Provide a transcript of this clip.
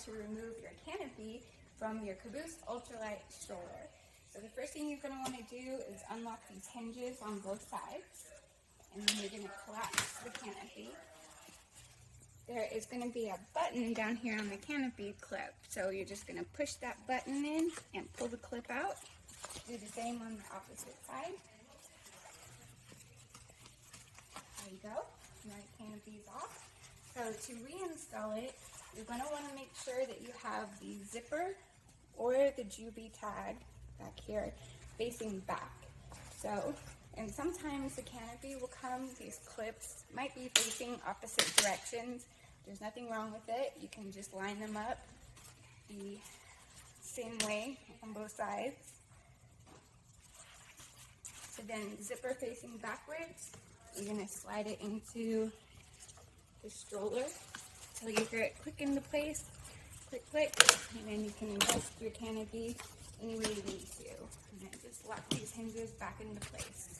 to remove your canopy from your Caboose Ultralight stroller. So the first thing you're going to want to do is unlock these hinges on both sides, and then you're going to collapse the canopy. There is going to be a button down here on the canopy clip, so you're just going to push that button in and pull the clip out. Do the same on the opposite side. There you go. Now your canopy is off. So to reinstall it, you're going to want to make sure that you have the zipper or the Joovy tag back here facing back. So, and sometimes the canopy will come, these clips might be facing opposite directions. There's nothing wrong with it. You can just line them up the same way on both sides. So then zipper facing backwards, you're going to slide it into the stroller until you hear it click into place. Click, click, and then you can adjust your canopy any way you need to. And then just lock these hinges back into place.